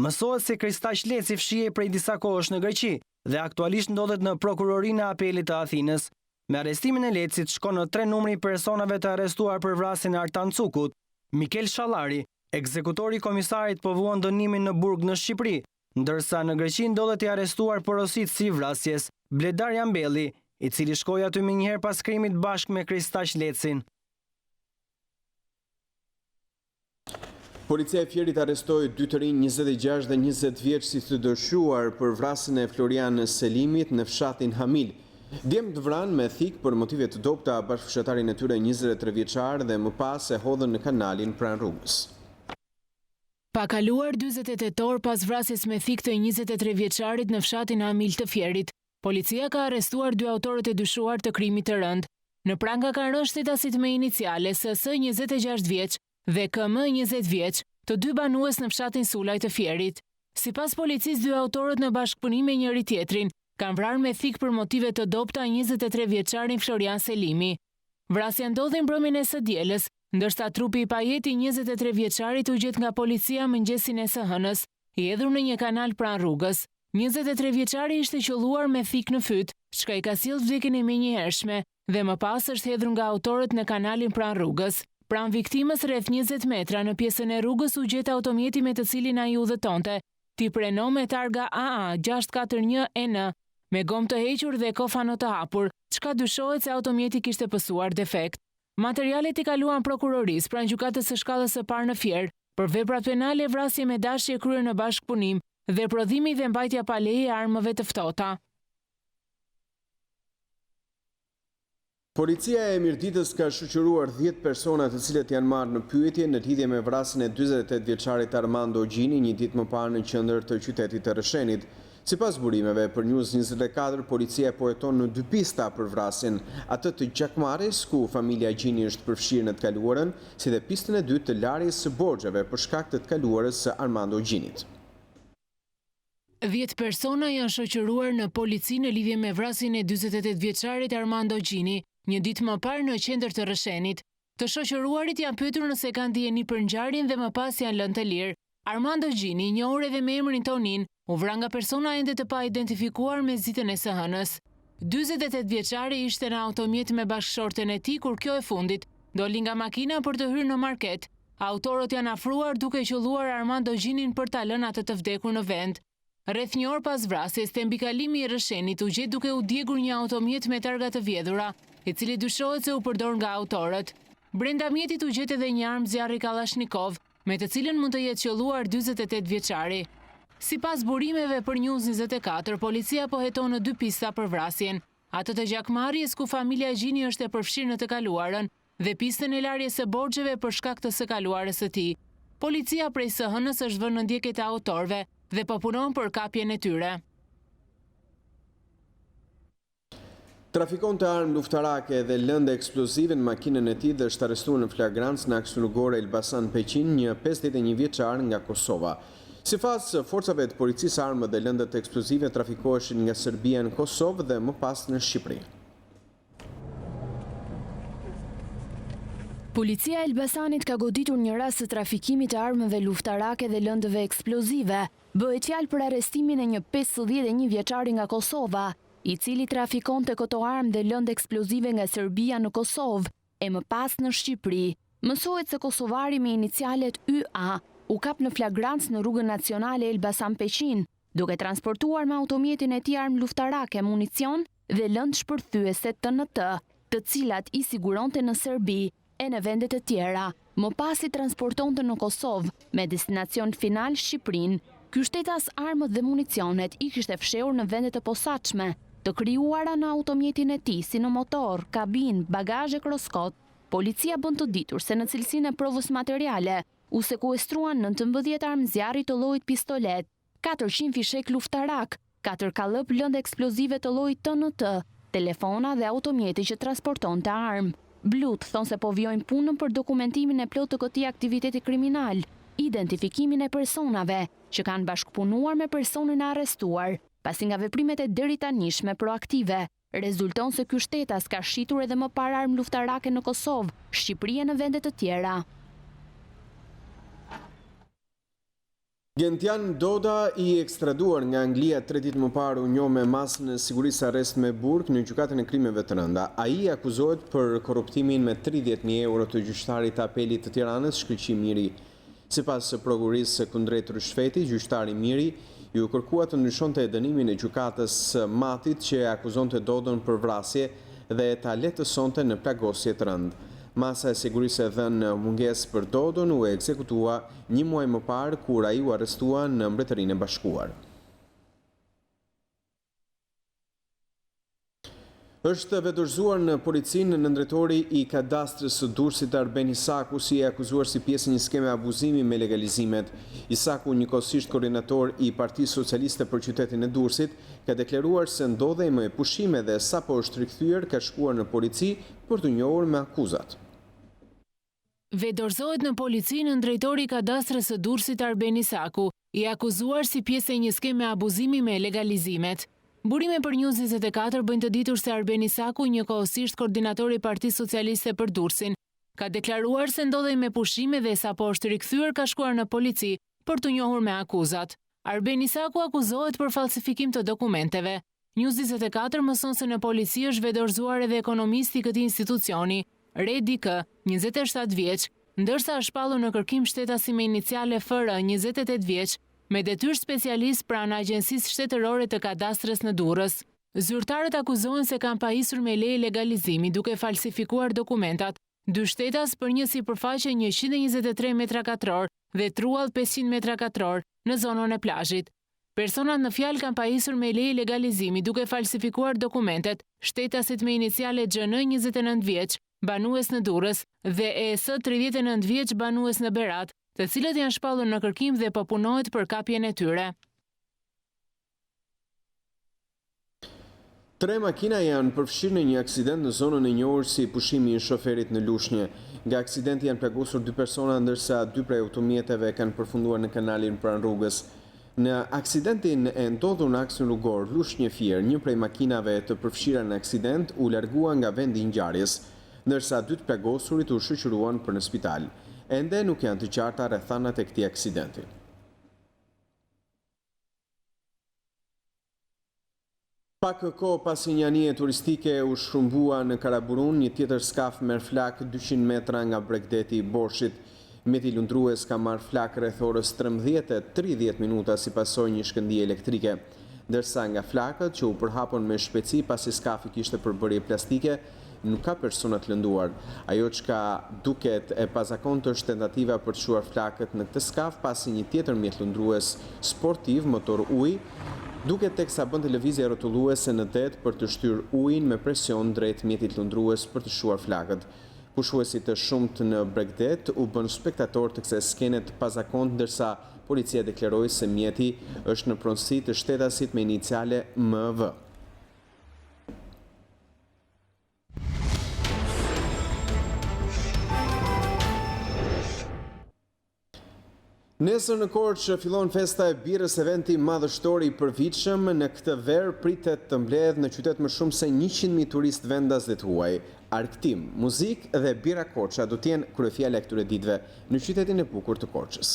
Mësohet se Kristaj Qeleci fshihej prej disa kohësh në Greqi dhe aktualisht ndodhet në prokurorinë e apelit të Athinës. Me arrestimin e Lecit shkon në 3 numri personave të arrestuar për vrasjen e Artan Çukut. Mikel Shallari, ekzekutori i komisarit, po vuan dënimin në burg në Shqipëri, ndërsa në Greqi ndodhet i arrestuar porosit si vrasjes, Bledar Jambelli, i cili shkoi aty më njëherë pas krimit bashkë me Kristaj Qelecin. Policia e Fierit arrestoi 2 të rinj 26 dhe 20 vjeç si të dëshuar për vrasjen e Florian Selimit në fshatin Hamil. Djemtë vranë me thik për motive të dobta bashkëfshatarin e tyre 23 vjeçar dhe më pas e hodhën në kanalin pranë rrugës. Pa kaluar 48 orë pas vrasjes me thik të 23 vjeçarit në fshatin Hamil të Fierit, policia ka arrestuar 2 autorët e dyshuar të krimit të rënd. Në pranga kanë rënë shtetasit me iniciale SS 26 vjeç dhe KM 20 vjeç, të 2 banues në fshatin Sulaj të Fierit. Sipas policisë, 2 autorët në bashkëpunim me njëri tjetrin kanë vrarë me thik për motive të dobta 23 vjeçarin Florian Selimi. Vrasja ndodhi mbrëmjen e së dielës, ndërsa trupi i pajeti 23 vjeçarit u gjet nga policia mëngjesin e së hënës, i hedhur në një kanal pranë rrugës. 23 vjeçari ishte qelluar me thik në fyt, çka i ka sjellë vdekjen e menjëhershme, dhe më pas është hedhur nga autorët në kanalin pranë rrugës. Pranë viktimës rreth 20 metra në pjesën e rrugës u gjet automjeti me të cilin ai udhëtonte, tip Renault me targa AA 641EN, me gomë të hequr dhe kofano të hapur, çka dyshohet se automjeti kishte pësuar defekt. Materialet i kaluan prokurorisë pranë gjykatës së shkallës së parë në Fier për veprat penale, vrasje me dashje kryer në bashkëpunim dhe prodhimi dhe mbajtja pa leje e armëve të ftohta. Policia e Mirditës ka shoqëruar 10 persona të cilët janë marrë në pyetje në lidhje me vrasjen e 48 vjeçarit Armando Gjini një ditë më parë në qendër të qytetit të Rëshenit. Sipas burimeve për News24, policia po heton në 2 pista për vrasjen, atë të gjakmarrjes ku familja Gjini është përfshirë në të kaluarën, si dhe pistën e dytë të larjes së borxheve për shkak të kaluarës së Armando Gjinit. 10 persona janë shoqëruar në polici në lidhje me vrasjen e 48 vjeçarit Armando Gjini, një ditë më parë në qendër të Rëshenit. Të shoqëruarit janë pyetur nëse kanë dijeni për ngjarjen dhe më pas janë lënë të lirë. Armando Gjini, njohur edhe me emrin Tonin, u vra nga persona ende të pa identifikuar me zitën e së hënës. 48 vjeçari ishte në automjet me bashkëshorten e tij kur kjo e fundit doli nga makina për të hyrë në market. Autorët janë afruar duke qelluar Armando Gjinin për ta lënë atë të vdekur në vend. Rreth një orë pas vrasjes, te mbikalimi i Rëshenit u gjet duke u djegur një automjet me targa të vjedhura, i cili dyshohet se u përdor nga autorët. Brenda mjetit u gjet edhe një armë zjarri Kalashnikov, me të cilën mund të jetë qelluar 48 vjeçari. Sipas burimeve për News24, policia po heton në 2 pista për vrasjen, atë të gjakmarrjes ku familja Gjini është e përfshirë në të kaluarën dhe pistën e larjes së borxheve për shkak të së kaluarës së tij. Policia prej së hënës është vënë në ndjekje të autorëve dhe po punon për kapjen e tyre. Trafikon të armë luftarake dhe lëndë eksplozive në makinën e tij dhe është arrestuar në flagrancë në aksion rrugore Elbasan Peqin një 51 vjeçar nga Kosova. Sipas forcave të policisë, armët dhe lëndët eksplozive trafikoheshin nga Serbia në Kosovë dhe më pas në Shqipëri. Policia e Elbasanit ka goditur një rast të trafikimit të armëve luftarake dhe lëndëve eksplozive. Bëhet fjalë për arrestimin e një 51 vjeçari nga Kosova, i cili trafikonte këto armë dhe lëndë eksplozive nga Serbia në Kosovë e më pas në Shqipëri. Mësohet se kosovari me inicialet YA u kap në flagrancë në rrugën nacionale Elbasan Peqin, duke transportuar me automjetin e tij armë luftarake, municion dhe lëndë shpërthyese TNT, të cilat i siguronte në Serbi e në vende të tjera. Më pas i transportonte në Kosovë me destinacion final Shqipërinë. Ky shtetas armët dhe municionet i kishte fshehur në vende të posaçme, të krijuara në automjetin e tij, si në motor, kabinë, bagazhe kroskot. Policia bën të ditur se në cilësinë e provës materiale u sekuestruan 19 armë zjarri të llojit pistolet, 400 fishek luftarak, 4 kallëp lëndë eksplozive të llojit TNT, telefona dhe automjeti që transportonte armë. Blut thonë se po vjojnë punën për dokumentimin e plotë të këtij aktiviteti kriminal, identifikimin e personave që kanë bashkëpunuar me personin e arrestuar, pasi nga veprimet e deritanishme proaktive, rezulton se ky shtetas ka shitur edhe më parë armë luftarake në Kosovë, Shqipëri e në vende të tjera. Gentian Doda, i ekstraduar nga Anglia 3 ditë më parë, u njoh me masën e sigurisë arrest me burg në gjykatën e krimeve të rënda. Ai akuzohet për korruptimin me 30.000 euro të gjyqtarit të apelit të Tiranës, Shkëlqi Miri. Sipas prokurisë kundrejt Rishfeti, gjyqtari Miri ju kërkua të ndryshonte dënimin e gjykatës Matit që akuzonte Dodën për vrasje dhe ta letësonte në plagosje të rëndë. Masa e sigurisë e dhënë mungesë për Dodën u ekzekutua një muaj më parë kur ai u arrestua në Mbretërinë e Bashkuar. Është vetërzuar në policinë në drejtori i kadastrës së Durrësit Arben Isaku si e akuzuar si pjesë e një skeme abuzimi me legalizimet. Isaku, njëkohësisht koordinator i Partisë Socialiste për qytetin e Durrësit, ka deklaruar se ndodhej me pushime dhe sapo është rikthyer ka shkuar në polici për të njohur me akuzat. Vetërzohet në policinë në drejtori i kadastrës së Durrësit Arben Isaku, i akuzuar si pjesë e një skeme abuzimi me legalizimet. Burime për News24 bëjnë të ditur se Arben Isaku, njëkohësisht koordinatori i Partisë Socialiste për Durrësin, ka deklaruar se ndodhej me pushime dhe sapo është rikthyer ka shkuar në polici për të njohur me akuzat. Arben Isaku akuzohet për falsifikim të dokumenteve. News24 mëson se në polici është vetërzuar edhe ekonomisti i këtij institucioni, Redi K, 27 vjeç, ndërsa është shpallur në kërkim shtetasi me iniciale FR, 28 vjeç, me detyrë specialist pranë Agjencisë Shtetërore të Kadastrës në Durrës. Zyrtarët akuzohen se kanë pajisur me leje legalizimi duke falsifikuar dokumentat, 2 shtetas për një sipërfaqe 123 metra katror dhe truall 500 metra katror në zonën e plazhit. Personat në fjalë kanë pajisur me leje legalizimi duke falsifikuar dokumentet, shtetasit me iniciale GN 29 vjeç, banues në Durrës, dhe ES 39 vjeç, banues në Berat, të cilët janë shpallur në kërkim dhe po punohet për kapjen e tyre. 3 makina janë përfshirë në një aksident në zonën e njohur si pushimi i shoferit në Lushnjë. Nga aksidenti janë plagosur 2 persona, ndërsa 2 prej automjeteve kanë përfunduar në kanalin pranë rrugës. Në aksidentin e ndodhur në aksin rrugor Lushnjë-Fier, një prej makinave të përfshira në aksident u largua nga vendi i ngjarjes, ndërsa 2 të plagosurit u shoqëruan për në spital. Ende nuk janë të qarta rrethanat e këtij aksidenti. Pak kohë pasi një anije turistike u shrumbua në Karaburun, një tjetër skaf merr flak 200 metra nga bregdeti i Borshit. Meti lundrues ka marrë flak rreth orës 13:30 minuta si pasojë një shkëndije elektrike, ndërsa nga flakët që u përhapën me shpejtësi pasi skafi kishte përbërje plastike, nuk ka persona të lënduar. Ajo çka duket e pazakontë është tentativa për të çuar flakët në këtë skaf pasi një tjetër mjet lundrues sportiv motor ujë duket teksa bën lëvizje rrotulluese në det për të shtyrë ujin me presion drejt mjetit lundrues për të shuar flakët. Pushuesit të shumt në bregdet u bën spektator të kësaj skene të pazakontë, ndërsa policia deklaroi se mjeti është në pronësi të shtetasit me iniciale MV. Nesër në Korçë fillon festa e birës, eventi madhështor i përvitshëm. Në këtë verë pritet të mbledh në qytet më shumë se 100.000 turistë vendas dhe të huaj. Arktim, muzikë dhe bira Korça do të jenë kryefjala e këtyre ditëve në qytetin e bukur të Korçës.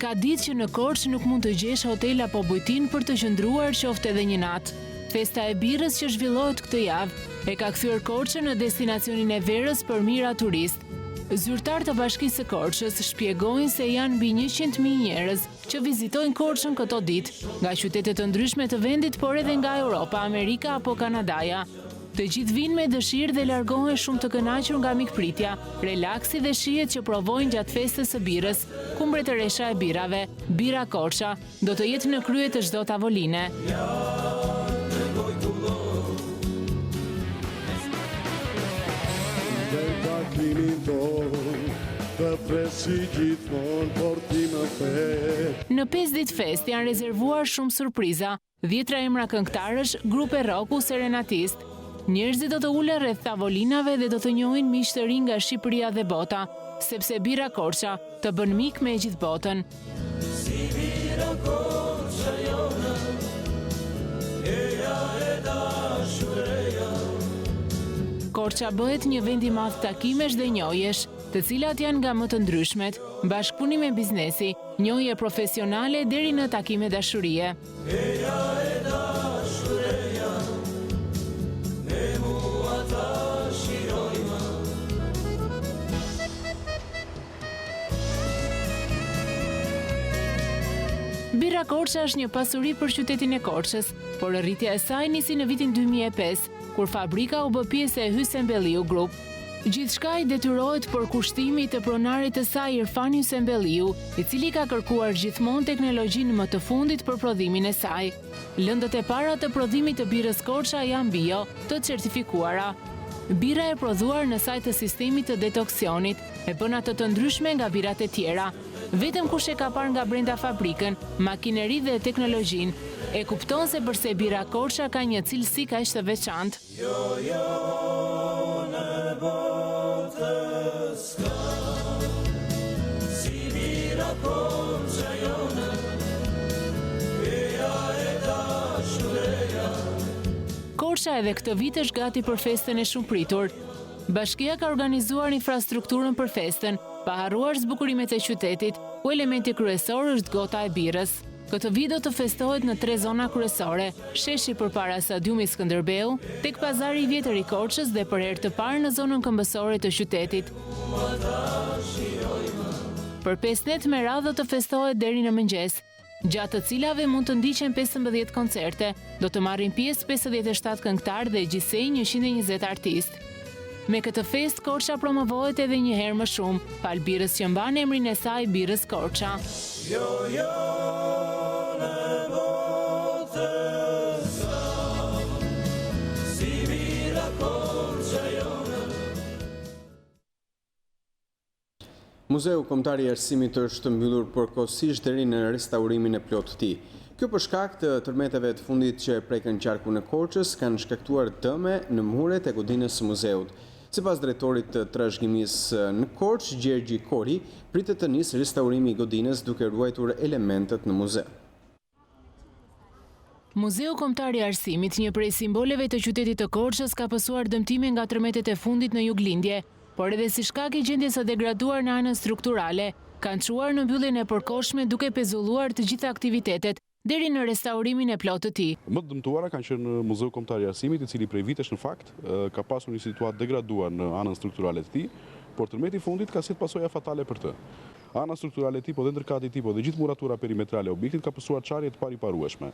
Ka ditë që në Korçë nuk mund të gjesh hotel apo bujtin për të qëndruar qoftë edhe një natë. Festa e birës që zhvillohet këtë javë e ka kthyer Korçën në destinacionin e verës për mira turistë. Zyrtar të Bashkisë së Korçës shpjegojnë se janë mbi 100.000 njerëz që vizitojnë Korçën këto ditë nga qytete të ndryshme të vendit, por edhe nga Europa, Amerika apo Kanadaja. Të gjithë vinë me dëshirë dhe largohen shumë të kënaqur nga mikpritja, relaksi dhe shihet që provojnë gjatë festës së birës, ku mbretëresha e birave, Bira Korça, do të jetë në krye të çdo tavoline. Në 5 ditë fest janë rezervuar shumë surpriza, 10 emra këngëtarësh, grupe roku, serenatist. Njerëzit do të ulen rreth tavolinave dhe do të njohin miq të rinj nga Shqipëria dhe bota, sepse Bira Korça të bën mik me gjithë botën. Korça bëhet një vend i madh takimesh dhe njohjesh, të cilat janë nga më të ndryshmet, bashkëpunim me biznesi, njohje profesionale deri në takime dashurie. Bira Korça është një pasuri për qytetin e Korçës, por rritja e saj nisi në vitin 2005, kur fabrika u bë pjesë e Hysembelliu Group. Gjithçka i detyrohet për kushtimi të pronarit të saj Irfan Hysembelliu, i cili ka kërkuar gjithmonë teknologjinë më të fundit për prodhimin e saj. Lëndët e para të prodhimit të birës Korça janë bio, të certifikuara. Bira e prodhuar në saj të sistemit të detoksionit e bën atë të ndryshme nga birat e tjera. Vetëm kush e ka parë nga brenda fabrikën, makineri dhe teknologjinë, e kupton se përse Bira Korça ka një cilësi kaq të veçantë. Korça edhe këtë vit është gati për festën e shumëpritur. Bashkia ka organizuar infrastrukturën për festën, pa harruar zbukurimet e qytetit, ku elementi kryesor është gota e birës. Këtë vit do të festohet në 3 zona kryesore: sheshi përpara stadiumit Skënderbeu, tek pazari i vjetër i Korçës dhe për herë të parë në zonën këmbësore të qytetit. Për 5 net me radhë do të festohet deri në mëngjes. gjatë të cilave mund të ndiqen 15 koncerte, do të marrin pjesë 57 këngëtarë dhe gjithsej 120 artistë. Me këtë fest, Korça promovohet edhe një herë më shumë, fal birës që mban emrin e saj birës Korça. Muzeu Kombëtar i Arsimit është mbyllur përkohësisht deri në restaurimin e plotë të tij. Kjo për shkak të tërmeteve të fundit që prekën qarkun e Korçës kanë shkaktuar dëme në muret e godinës së muzeut. Sipas drejtorit të trashëgimisë në Korçë, Gjergji Kori, pritet të nisë restaurimi i godinës duke ruajtur elementet në muze. Muzeu Kombëtar i Arsimit, një prej simboleve të qytetit të Korçës, ka pasur dëmtime nga tërmetet e fundit në juglindje, por edhe si shkak i gjendjes së degraduar në anën strukturale, kanë çuar në mbylljen e përkohshme duke pezulluar të gjitha aktivitetet deri në restaurimin e plotë të tij. Më të dëmtuara kanë qenë Muzeu Kombëtar i Arsimit, i cili prej vitesh në fakt ka pasur një situatë degraduar në anën strukturale të tij, por tërmeti i fundit ka sjellë pasoja fatale për të. Ana strukturale e tij, po dhe ndërkati i tij, po dhe gjithë muratura perimetrale e objektit ka pasur çarje të pariparueshme.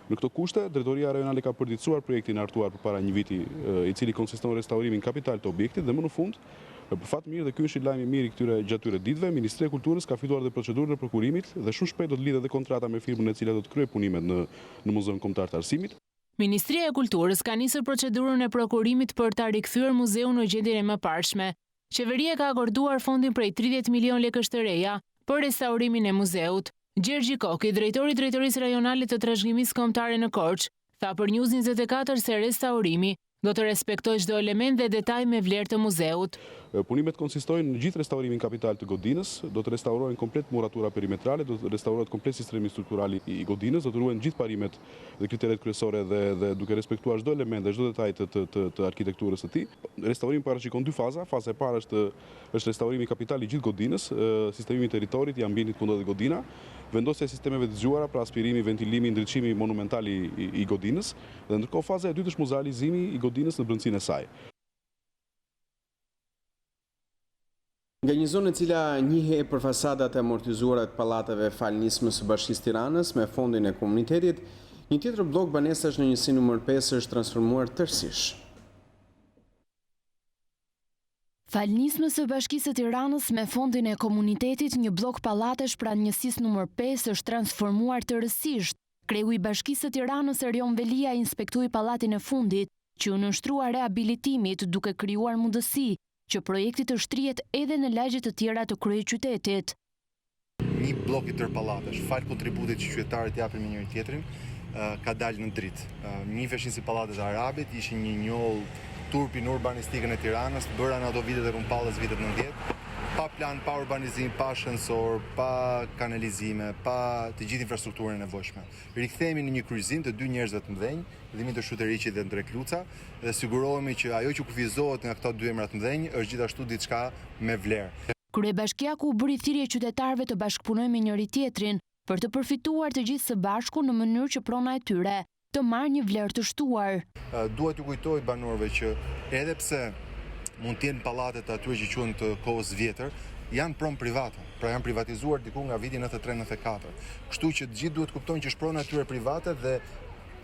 Në këto kushte, Drejtoria Rajonale ka përditësuar projektin e hartuar përpara një viti, i cili konsiston në restaurimin kapital të objektit dhe më në fund, për fat mirë dhe ky është lajmi i mirë gjatë këtyre ditëve, Ministria e Kulturës ka fituar dhe procedurën e prokurimit dhe shumë shpejt do të lidhet dhe kontrata me firmën e cila do të kryejë punimet në Muzeun Kombëtar të Arsimit. Ministria e Kulturës ka nisur procedurën e prokurimit për ta rikthyer muzeun në gjendjen e mëparshme. Qeveria ka akorduar fondin prej 30 milion lekësh të reja për restaurimin e muzeut. Gjergji Koki, drejtori i Drejtorisë Rajonale të Trashëgimisë Kombëtare në Korçë, tha për News24 se restaurimi do të respektojë çdo element dhe detaj me vlerë të muzeut. Punimet konsistojnë në gjithë restaurimin kapital të godinës, do të restaurohen komplet muratura perimetrale, do të restaurohet komplet sistemi struktural i godinës, do të ruhen gjithë parimet dhe kriteret kryesore dhe duke respektuar çdo element dhe çdo detaj të arkitekturës së tij. Restaurimi parashikon dy faza. Faza e parë është restaurimi kapital i gjithë godinës, sistemimi i territorit, i ambientit ku ndodhet godina, vendosja e sistemeve të zgjuara, pra aspirimi, ventilimi, ndriçimi monumental i godinës, dhe ndërkohë faza e dytë është muzealizimi i godinës në brendësinë e saj. Nga një zonë e cila njihet për fasadat e amortizuara të pallateve falnismës së Bashkisë Tiranës me fondin e komunitetit, një tjetër blok banesash në njësi numër 5 është transformuar tërësisht. Falnismës së Bashkisë së Tiranës me fondin e komunitetit, një blok pallatesh pranë njësisë numër 5 është transformuar tërësisht. Kreu i Bashkisë së Tiranës Erion Velia inspektoi pallatin e fundit, që u nënshtrua rehabilitimit duke krijuar mundësi që projekti të shtrihet edhe në lagje të tjera të kryeqytetit. Një blok i tërë pallatesh, fal kontributit që qytetarët japin me njëri tjetrin, ka dalë në dritë. Njifeshin si pallatet arabit, ishin një njoll turpi në urbanistikën e Tiranës, bëra në ato vitet e rumpallës vitet 90, pa plan, pa urbanizim, pa shënsor, pa kanalizime, pa të gjithë infrastrukturën e nevojshme. Rikthehemi në një kryqëzim të dy njerëzve të mëdhenj, Dimit të Shuteriqit dhe Ndrek Luca, dhe sigurohemi që ajo që kufizohet nga këto dy emra të mëdhenj është gjithashtu diçka me vlerë. Kryebashkiaku u bëri thirrje qytetarëve të bashkëpunojnë me njëri tjetrin për të përfituar të gjithë së bashku në mënyrë që prona e tyre të marrë një vlerë të shtuar. Duhet t'u kujtoj banorëve që edhe pse mund të jenë pallatet aty që quhen të kohës vjetër, janë pronë private, pra janë privatizuar diku nga viti 93-94. Kështu që të gjithë duhet kuptojnë që është pronë atyre private dhe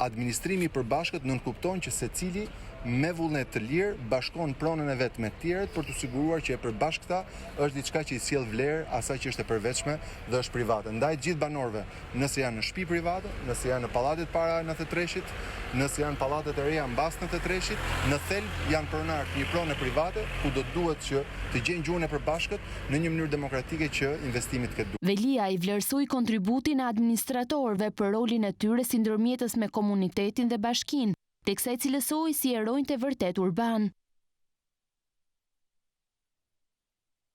administrimi i përbashkët nënkupton që secili me vullnet të lirë bashkon pronën e vet me të tjerët për të siguruar që e përbashkëta është diçka që i sjell vlerë asaj që është e përveçme dhe është private. Ndaj të gjithë banorëve, nëse janë në shtëpi private, nëse janë në pallatet para 93-shit, nëse janë pallatet e reja mbas 93-shit, në thelb janë pronar një pronë private ku do duhet që të gjejnë gjuhën e përbashkët në një mënyrë demokratike që investimit këtë duhet. Velia i vlerësoi kontributin e administratorëve për rolin e tyre si ndërmjetës me komunitetin dhe bashkinë, teksa i cilësoi si heronjtë e vërtet urban.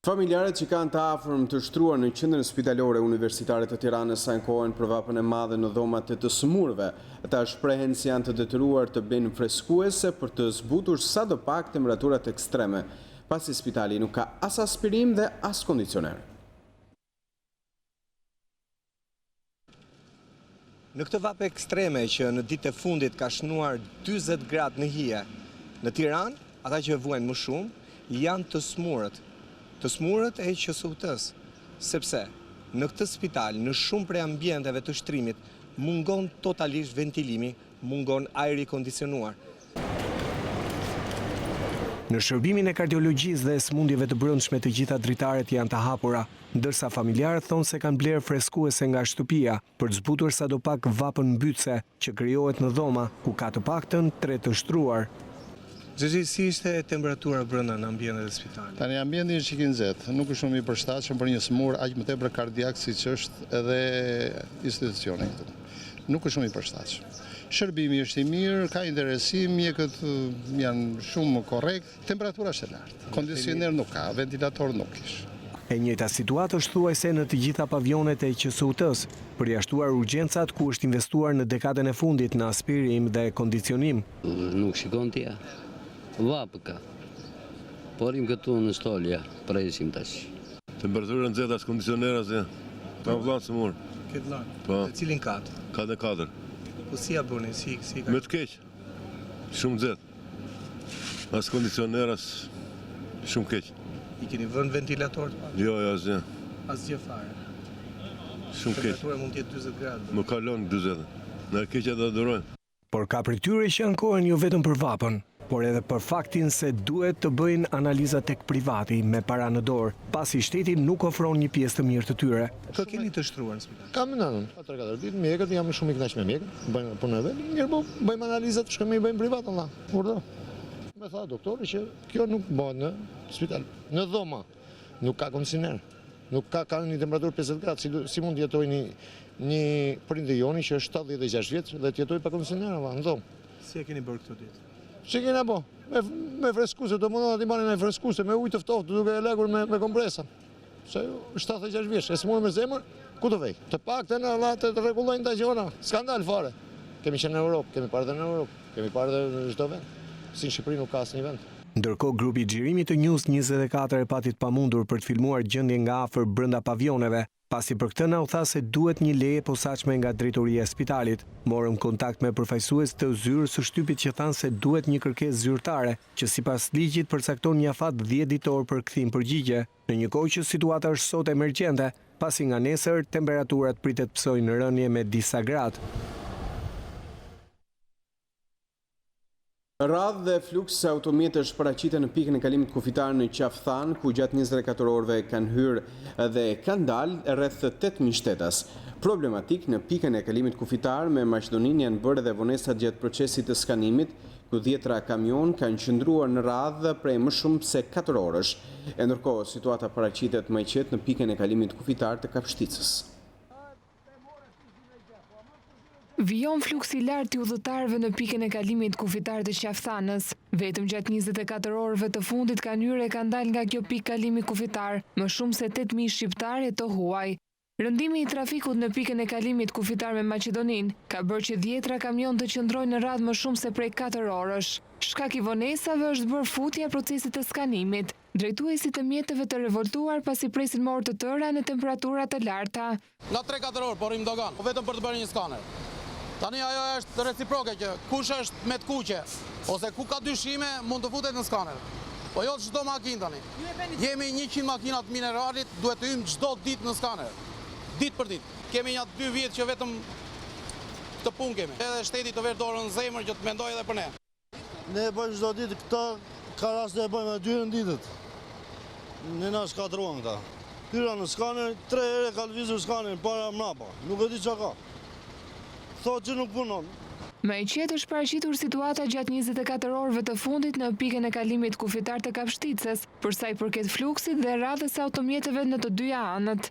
Familjarët që kanë të afërm të shtruar në qendrën spitalore universitare të Tiranës ankohen për vapën e madhe në dhomat e të sëmurëve. Ata shprehen si janë të detyruar të bëjnë freskuese për të zbutur sadopak temperaturat ekstreme, pasi spitali nuk ka as aspirim dhe as kondicioner. Në këtë vapë ekstreme që në ditë e fundit ka shnuar 40 gradë në hije, në Tiranë, ata që vuajnë më shumë, janë të smurët e QSUT-s, sepse në këtë spital, në shumë prej ambienteve të shtrimit, mungon totalisht ventilimi, mungon ajri kondicionuar. Në shërbimin e kardiologjisë dhe sëmundjeve të brendshme të gjitha dritaret janë të hapura, ndërsa familjarët thonë se kanë blerë freskuese nga shtëpia për të zbutur sadopak vapën mbytëse që krijohet në dhoma, ku ka të paktën 3 të shtruar. Gjëgji, si ishte temperatura brenda në ambientet e spitalit? Tani ambienti është i nxehtë, nuk është shumë i përshtatshëm për një smur aq më tepër kardiak siç është edhe institucioni këtu. Nuk është shumë i përshtatshëm. Shërbimi është i mirë, ka interesim, mjekët janë shumë korrekt, temperatura është e lartë. Kondicioner nuk ka, ventilator nuk ish. E njëjta situatë është thuajse në të gjitha pavionet e QSUT-s, përjashtuar urgjencat ku është investuar në dekadën e fundit në aspirim dhe kondicionim. Nuk shikon tja, vapë ka, porim këtu në stolja, presim tash. Temperatura nxehtë as kondicionera se pa vllanë së mur. Këtë lartë, në cilin katë? 4. Po si ja bëni, si ka? Me të keq, shumë nxehtë. As kondicioner, as shumë keq. I keni vënë ventilator të pak? Jo, asgjë. Asgjë fare. Shumë keq. Temperatura mund të jetë 40 gradë. Më kalon 40. Na keqja do durojnë. Por ka prej tyre që ankohen jo vetëm për vapën, por edhe për faktin se duhet të bëjnë analiza tek privati me para në dorë, pasi shteti nuk ofron një pjesë të mirë të tyre. Kë keni të shtruar në spital? Kam në nënën. 3-4 ditë, mjekët, jam shumë i kënaqur me mjekët, bëjmë punën e vet, mirë po bëjmë analizat, shkojmë i bëjmë privat Allah. Urdhë. Me tha doktori që kjo nuk bëhet në spital, në dhoma. Nuk ka kondicioner. Nuk ka një temperaturë 50 gradë, si mund të jetojë një prindër joni që është 76 vjeç dhe të jetojë pa kondicioner në dhomë. Si e keni bërë këtë ditë? Që kena bo, me freskuse, të mundon ati marrin me freskuse, me ujë të ftoftë, duke e legur me kompresa. Se 76 vjeç, e s'murë me zemër, ku të vej? Të pak të në Allah të rregullojnë të gjona, skandal fare. Kemi qenë në Europë, kemi parë dhe në Europë, kemi parë dhe në çdo vend. Si në Shqipëri nuk ka asnjë vend. Ndërkohë grupi i xhirimit të News24 e patit pamundur për të filmuar gjendjen nga afër brenda pavioneve, pasi për këtë na u tha se duhet një leje posaçme nga drejtoria e spitalit. Morëm kontakt me përfaqësues të zyrës së shtypit që thanë se duhet një kërkesë zyrtare, që sipas ligjit përcakton një afat 10 ditor për kthim përgjigje, në një kohë që situata është sot emergjente, pasi nga nesër temperaturat pritet psojnë rënje me disa gradë. Radhë dhe fluks automjetësh paraqiten në pikën e kalimit kufitar në Qafthan, ku gjatë 24 orëve kanë hyrë dhe kanë dalë rreth 8000 shtetas. Problematik në pikën e kalimit kufitar me Maqedoninë janë bërë edhe vonesat gjatë procesit të skanimit, ku 10 kamion kanë qëndruar në radhë prej më shumë se 4 orësh. E ndërkohë situata paraqitet më e qetë në pikën e kalimit kufitar të Kapshticës. Vijon fluksi i lartë i udhëtarëve në pikën e kalimit kufitar të Qafthanës. Vetëm gjatë 24 orëve të fundit kanë hyrë e kanë dalë nga kjo pikë kalimi kufitar, më shumë se 8000 shqiptarë të huaj. Rëndimi i trafikut në pikën e kalimit kufitar me Maqedoninë ka bërë që 10 kamion të qëndrojnë në radhë më shumë se prej 4 orësh. Shkak i vonesave është bërë futja e procesit të skanimit. Drejtuesit të mjeteve të revoltuar pasi presin më orë të tëra në temperatura të larta. Nga 3-4 orë porim dogan, vetëm për të bërë një skaner. Tani ajo është reciproke që kush është me të kuqe, ose ku ka dyshime mund të futet në skaner. Po jo çdo makinë tani. Jemi 100 makinat mineralit, duhet të hyjmë çdo ditë në skaner. Ditë për ditë. Kemi një 2 vjet që vetëm këtë punë kemi. Edhe shteti të verë dorën në zemër që të mendoj edhe për ne. Ne bëjmë çdo ditë këta, ka raste e bëjmë 2 në ditët. Ne na shkatruan këta. Hyra në skaner, 3 herë ka lëvizur skanerin para mrapa. Nuk e di çka ka. Thotë që nuk punon. Me i qetë është paraqitur situata gjatë 24 orëve të fundit në pikën e kalimit kufitar të Kapshticës, për sa i përket fluksit dhe radhës së automjeteve në të dyja anët.